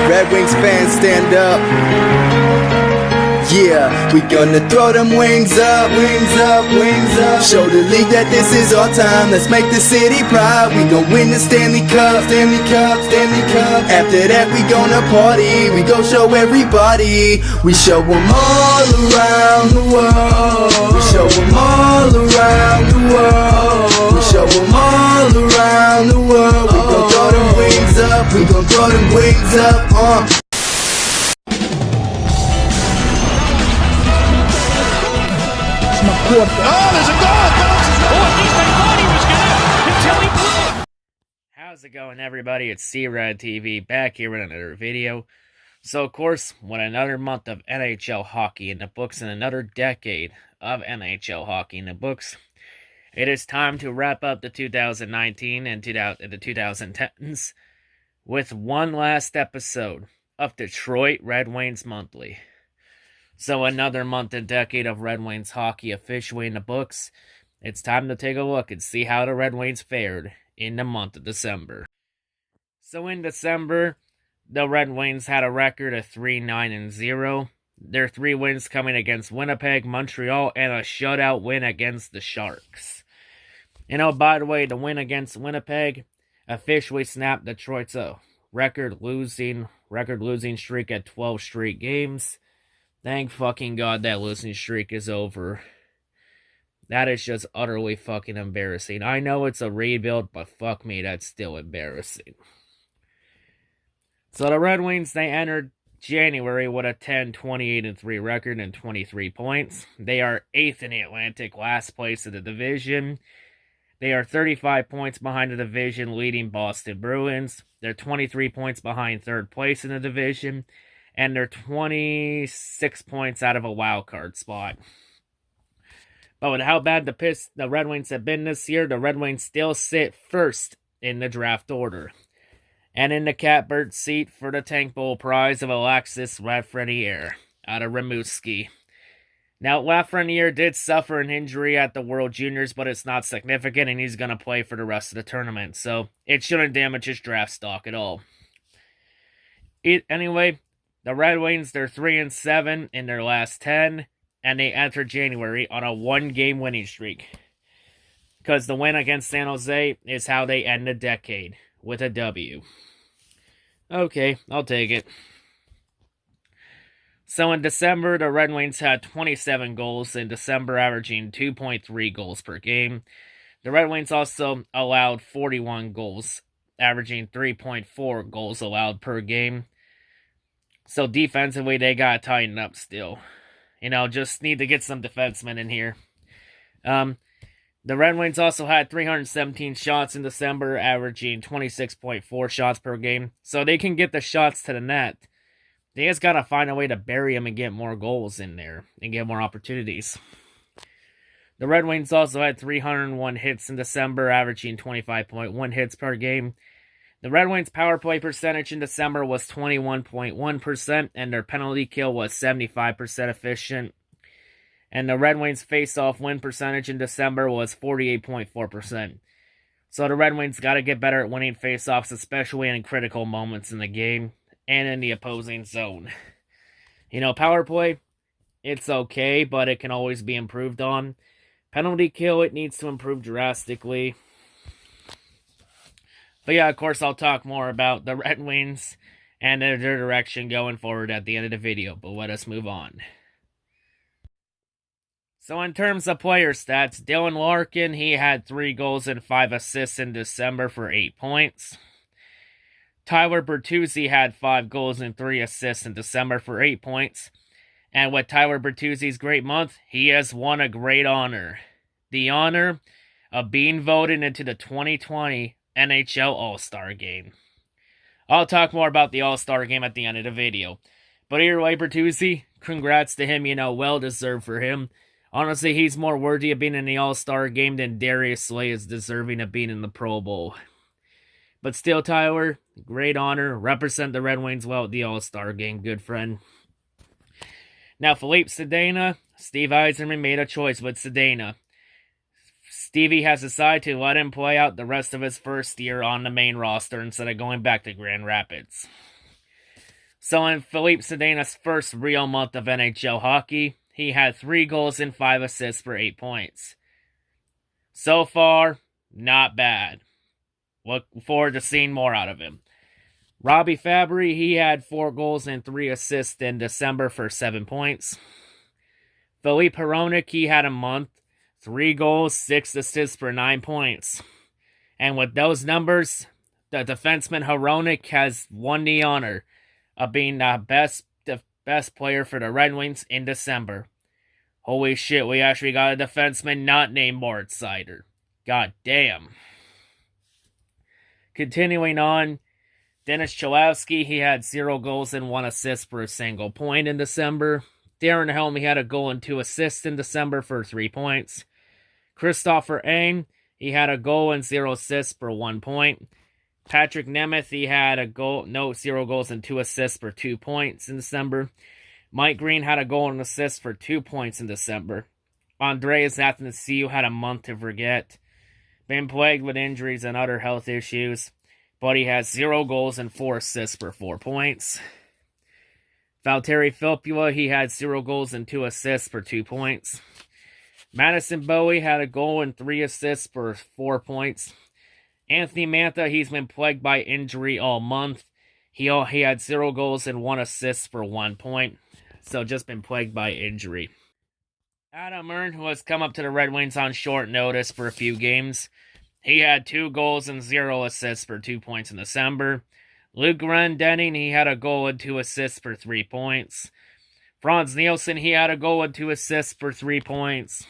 Red Wings fans, stand up. Yeah, we gonna throw them wings up, wings up, wings up. Show the league that this is our time. Let's make the city proud. We gon' win the Stanley Cup, Stanley Cup, Stanley Cup. After that we gonna party. We gon' show everybody. We show them all around the world. We show them all around the world. We show them all around the world. We gon' throw them wings up. We gon' throw them wings up. Oh, there's a goal! Thought he was gonna until he blew it. How's it going, everybody? It's C-RadTV back here with another video. So, of course, with another month of NHL hockey in the books and another decade of NHL hockey in the books, it is time to wrap up the 2019 and the 2010s with one last episode of Detroit Red Wings Monthly. So another month and decade of Red Wings hockey officially in the books. It's time to take a look and see how the Red Wings fared in the month of December. So in December, the Red Wings had a record of 3-9-0. Their 3 wins coming against Winnipeg, Montreal, and a shutout win against the Sharks. You know, by the way, the win against Winnipeg officially snapped Detroit's record losing streak at 12 straight games. Thank fucking God that losing streak is over. That is just utterly fucking embarrassing. I know it's a rebuild, but fuck me, that's still embarrassing. So the Red Wings, they entered January with a 10-28-3 record and 23 points. They are 8th in the Atlantic, last place of the division. They are 35 points behind the division leading Boston Bruins. They're 23 points behind 3rd place in the division. And they're 26 points out of a wild card spot. But with how bad the Red Wings have been this year, the Red Wings still sit first in the draft order. And in the catbird seat for the Tank Bowl prize of Alexis Lafreniere out of Rimouski. Now, Lafreniere did suffer an injury at the World Juniors, but it's not significant, and he's going to play for the rest of the tournament. So, it shouldn't damage his draft stock at all. Anyway, the Red Wings, they're 3-7 in their last 10, and they enter January on a 1-game winning streak. Because the win against San Jose is how they end the decade, with a W. Okay, I'll take it. So in December, the Red Wings had 27 goals in December, averaging 2.3 goals per game. The Red Wings also allowed 41 goals, averaging 3.4 goals allowed per game. So defensively, they got to tighten up still. You know, just need to get some defensemen in here. The Red Wings also had 317 shots in December, averaging 26.4 shots per game. So they can get the shots to the net. They just got to find a way to bury them and get more goals in there and get more opportunities. The Red Wings also had 301 hits in December, averaging 25.1 hits per game. The Red Wings' power play percentage in December was 21.1%, and their penalty kill was 75% efficient. And the Red Wings' face-off win percentage in December was 48.4%. So the Red Wings got to get better at winning face-offs, especially in critical moments in the game and in the opposing zone. You know, power play, it's okay, but it can always be improved on. Penalty kill, it needs to improve drastically. But yeah, of course, I'll talk more about the Red Wings and their direction going forward at the end of the video, but let us move on. So in terms of player stats, Dylan Larkin, he had 3 goals and 5 assists in December for 8 points. Tyler Bertuzzi had 5 goals and 3 assists in December for 8 points. And with Tyler Bertuzzi's great month, he has won a great honor. The honor of being voted into the 2020 NHL All-Star Game. I'll talk more about the All-Star Game at the end of the video. But either way, Bertuzzi, congrats to him, you know, well-deserved for him. Honestly, he's more worthy of being in the All-Star Game than Darius Slay is deserving of being in the Pro Bowl. But still, Tyler, great honor. Represent the Red Wings well at the All-Star Game, good friend. Now, Philippe Sedana, Steve Yzerman made a choice with Sedana. Stevie has decided to let him play out the rest of his first year on the main roster instead of going back to Grand Rapids. So in Philippe Sedena's first real month of NHL hockey, he had 3 goals and 5 assists for 8 points. So far, not bad. Look forward to seeing more out of him. Robbie Fabry, he had 4 goals and 3 assists in December for 7 points. Philippe Hronek, he had a month, 3 goals, 6 assists for 9 points. And with those numbers, the defenseman Hronek has won the honor of being the best player for the Red Wings in December. Holy shit, we actually got a defenseman not named Moritz Seider. God damn. Continuing on, Dennis Cholowski, he had 0 goals and 1 assist for a single point in December. Darren Helm, he had a goal and 2 assists in December for 3 points. Christopher Ain, he had a goal and 0 assists for 1 point. Patrick Nemeth, he had 0 goals and 2 assists for 2 points in December. Mike Green had a goal and assist for 2 points in December. Andreas Athanasiou had a month to forget. Been plagued with injuries and other health issues, but he has 0 goals and 4 assists for 4 points. Valtteri Filppula, he had 0 goals and 2 assists for 2 points. Madison Bowie had a goal and 3 assists for 4 points. Anthony Mantha, he's been plagued by injury all month. He had 0 goals and 1 assist for 1 point. So just been plagued by injury. Adam Ern, who has come up to the Red Wings on short notice for a few games, he had 2 goals and 0 assists for 2 points in December. Luke Glendening, he had a goal and 2 assists for 3 points. Franz Nielsen, he had a goal and 2 assists for 3 points.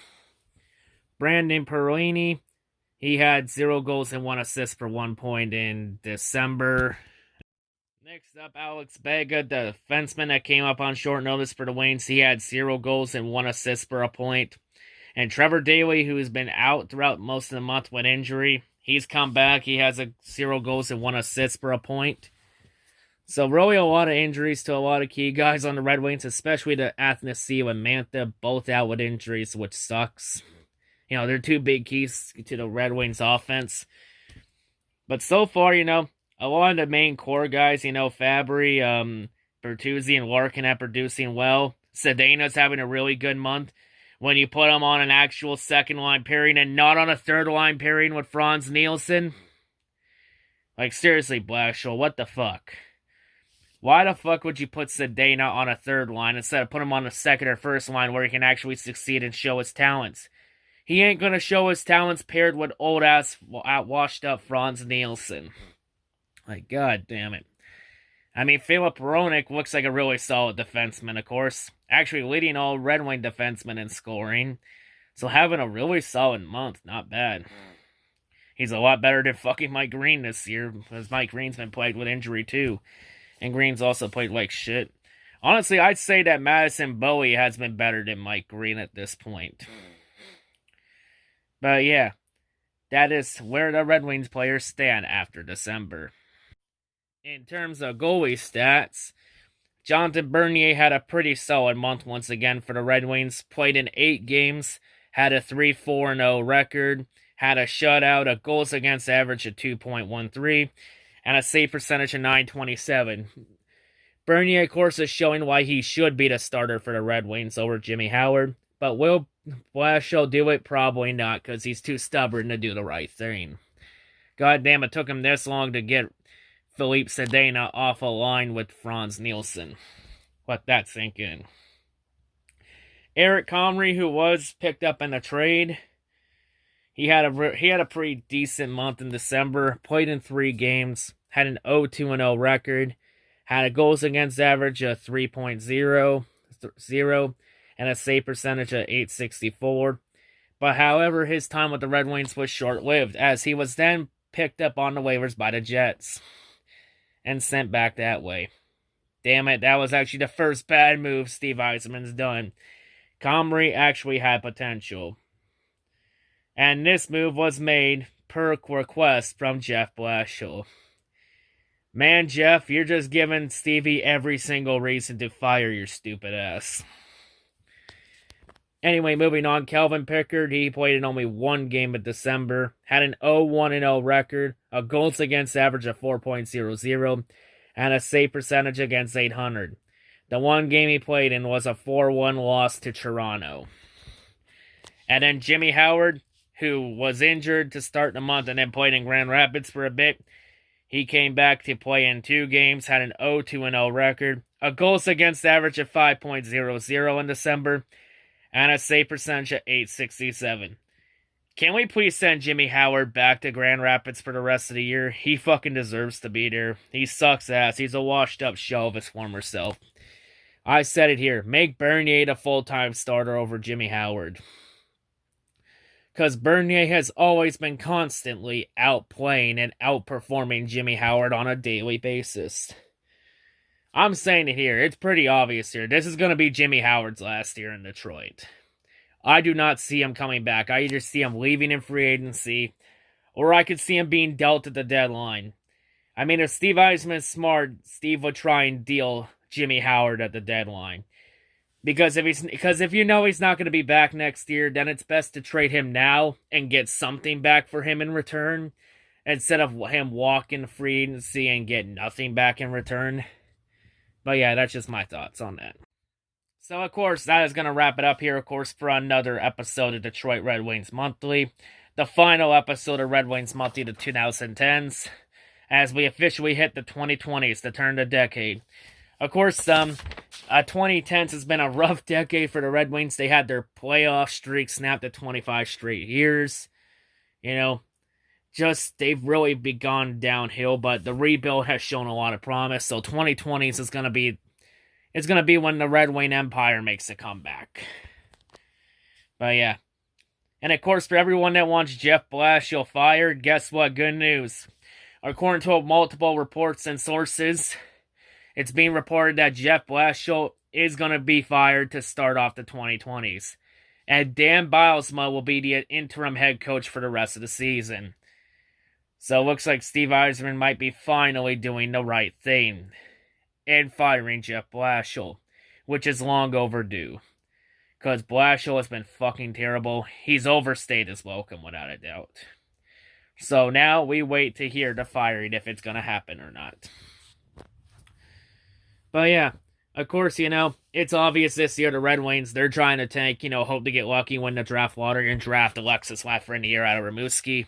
Brandon Perlini, he had 0 goals and 1 assist for 1 point in December. Next up, Alex Vega, the defenseman that came up on short notice for the Wings. He had 0 goals and 1 assist for a point. And Trevor Daley, who's been out throughout most of the month with injury, he's come back. He has 0 goals and 1 assist for a point. So really a lot of injuries to a lot of key guys on the Red Wings, especially to Athanasiou and Mantha, both out with injuries, which sucks. You know, they're 2 big keys to the Red Wings offense. But so far, you know, a lot of the main core guys, you know, Fabry, Bertuzzi, and Larkin are producing well. Sedena's having a really good month. When you put him on an actual second-line pairing and not on a third-line pairing with Franz Nielsen. Like, seriously, Blashill, what the fuck? Why the fuck would you put Sedena on a third line instead of put him on the second or first line where he can actually succeed and show his talents? He ain't gonna show his talents paired with old-ass, washed-up Franz Nielsen. Like, god damn it. I mean, Philip Hronek looks like a really solid defenseman, of course. Actually leading all Red Wing defensemen in scoring. So having a really solid month, not bad. He's a lot better than fucking Mike Green this year, because Mike Green's been plagued with injury too. And Green's also played like shit. Honestly, I'd say that Madison Bowie has been better than Mike Green at this point. But yeah, that is where the Red Wings players stand after December. In terms of goalie stats, Jonathan Bernier had a pretty solid month once again for the Red Wings. Played in 8 games, had a 3-4-0 record, had a shutout, a goals against average of 2.13, and a save percentage of .927. Bernier, of course, is showing why he should be the starter for the Red Wings over Jimmy Howard. But will Blashill do it? Probably not, because he's too stubborn to do the right thing. God damn, it took him this long to get Philippe Sedena off a line with Franz Nielsen. Let that sink in. Eric Comrie, who was picked up in a trade, he had a pretty decent month in December. Played in 3 games, had an 0-2-0 record, had a goals against average of 3.0, and a save percentage of .864. But however, his time with the Red Wings was short-lived, as he was then picked up on the waivers by the Jets and sent back that way. Damn it, that was actually the first bad move Steve Yzerman's done. Comrie actually had potential. And this move was made per request from Jeff Blashill. Man, Jeff, you're just giving Stevie every single reason to fire your stupid ass. Anyway, moving on, Kelvin Pickard, he played in only 1 game in December, had an 0-1-0 record, a goals against average of 4.00, and a save percentage against .800. The one game he played in was a 4-1 loss to Toronto. And then Jimmy Howard, who was injured to start the month and then played in Grand Rapids for a bit, he came back to play in 2 games, had an 0-2-0 record, a goals against average of 5.00 in December, and a save percentage of .867. Can we please send Jimmy Howard back to Grand Rapids for the rest of the year? He fucking deserves to be there. He sucks ass. He's a washed up shell of his former self. I said it here. Make Bernier the full-time starter over Jimmy Howard. Because Bernier has always been constantly outplaying and outperforming Jimmy Howard on a daily basis. I'm saying it here. It's pretty obvious here. This is going to be Jimmy Howard's last year in Detroit. I do not see him coming back. I either see him leaving in free agency, or I could see him being dealt at the deadline. I mean, if Steve Eisman's smart, Steve would try and deal Jimmy Howard at the deadline. Because if you know he's not going to be back next year, then it's best to trade him now and get something back for him in return, instead of him walking free agency and get nothing back in return. But yeah, that's just my thoughts on that. So, of course, that is going to wrap it up here, of course, for another episode of Detroit Red Wings Monthly. The final episode of Red Wings Monthly, the 2010s, as we officially hit the 2020s, the turn of the decade. Of course, 2010s has been a rough decade for the Red Wings. They had their playoff streak snapped at 25 straight years. You know, they've really gone downhill, but the rebuild has shown a lot of promise. So 2020s is going to be... It's going to be when the Red Wing Empire makes a comeback. But yeah. And of course, for everyone that wants Jeff Blashill fired, guess what? Good news. According to multiple reports and sources, it's being reported that Jeff Blashill is going to be fired to start off the 2020s. And Dan Bilesma will be the interim head coach for the rest of the season. So it looks like Steve Yzerman might be finally doing the right thing and firing Jeff Blashill, which is long overdue. Because Blashill has been fucking terrible. He's overstayed his welcome, without a doubt. So now we wait to hear the firing, if it's going to happen or not. But yeah, of course, it's obvious this year the Red Wings, they're trying to tank, hope to get lucky, win the draft lottery, and draft Alexis Lafreniere out of Rimouski.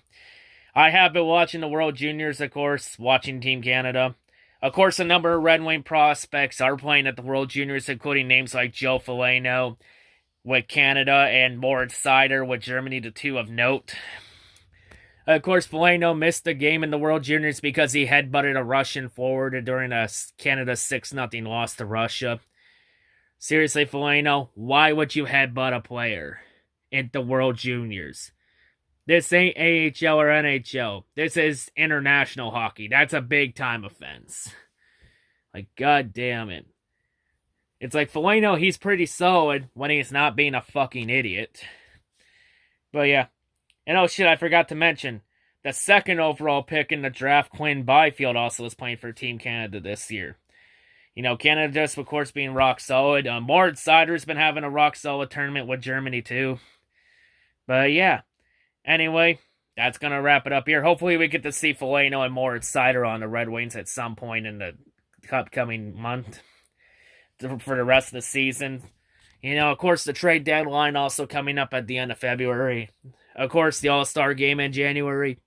I have been watching the World Juniors, of course, watching Team Canada. Of course, a number of Red Wing prospects are playing at the World Juniors, including names like Joe Foligno with Canada and Moritz Seider with Germany, the two of note. Of course, Foligno missed the game in the World Juniors because he headbutted a Russian forward during a Canada's 6-0 loss to Russia. Seriously, Foligno, why would you headbutt a player in the World Juniors? This ain't AHL or NHL. This is international hockey. That's a big-time offense. Like, god damn it. It's like, Foligno, he's pretty solid when he's not being a fucking idiot. But yeah. And oh shit, I forgot to mention, the second overall pick in the draft, Quinn Byfield, also is playing for Team Canada this year. Canada just, of course, being rock solid. Moritz Seider's been having a rock solid tournament with Germany, too. But yeah. Anyway, that's going to wrap it up here. Hopefully we get to see Foligno and Moritz Seider on the Red Wings at some point in the upcoming month for the rest of the season. Of course, the trade deadline also coming up at the end of February. Of course, the All-Star Game in January.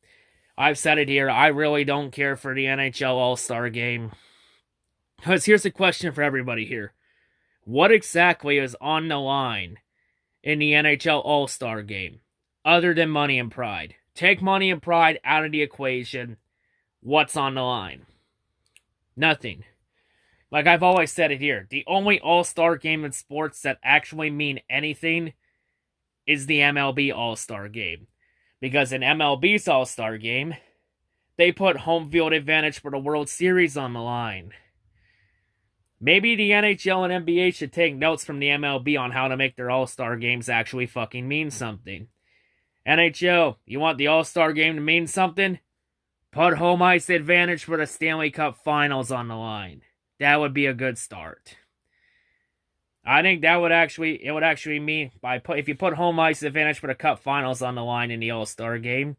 I've said it here. I really don't care for the NHL All-Star Game. Because here's a question for everybody here. What exactly is on the line in the NHL All-Star Game? Other than money and pride. Take money and pride out of the equation. What's on the line? Nothing. Like I've always said it here. The only all-star game in sports that actually mean anything is the MLB All-Star Game. Because in MLB's All-Star Game, they put home field advantage for the World Series on the line. Maybe the NHL and NBA should take notes from the MLB on how to make their All-Star Games actually fucking mean something. NHL, you want the All-Star Game to mean something? Put home ice advantage for the Stanley Cup Finals on the line. That would be a good start. I think it would actually mean, if you put home ice advantage for the Cup Finals on the line in the All-Star Game,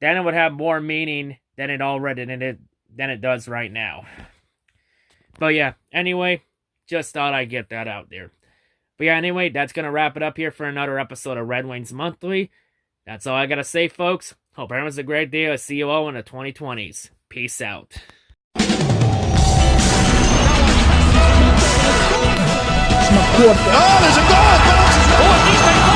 then it would have more meaning than it does right now. But yeah, anyway, just thought I'd get that out there. But yeah, anyway, that's going to wrap it up here for another episode of Red Wings Monthly. That's all I got to say, folks. Hope everyone's a great day. I'll see you all in the 2020s. Peace out. Oh, there's a goal! Bounces. Oh,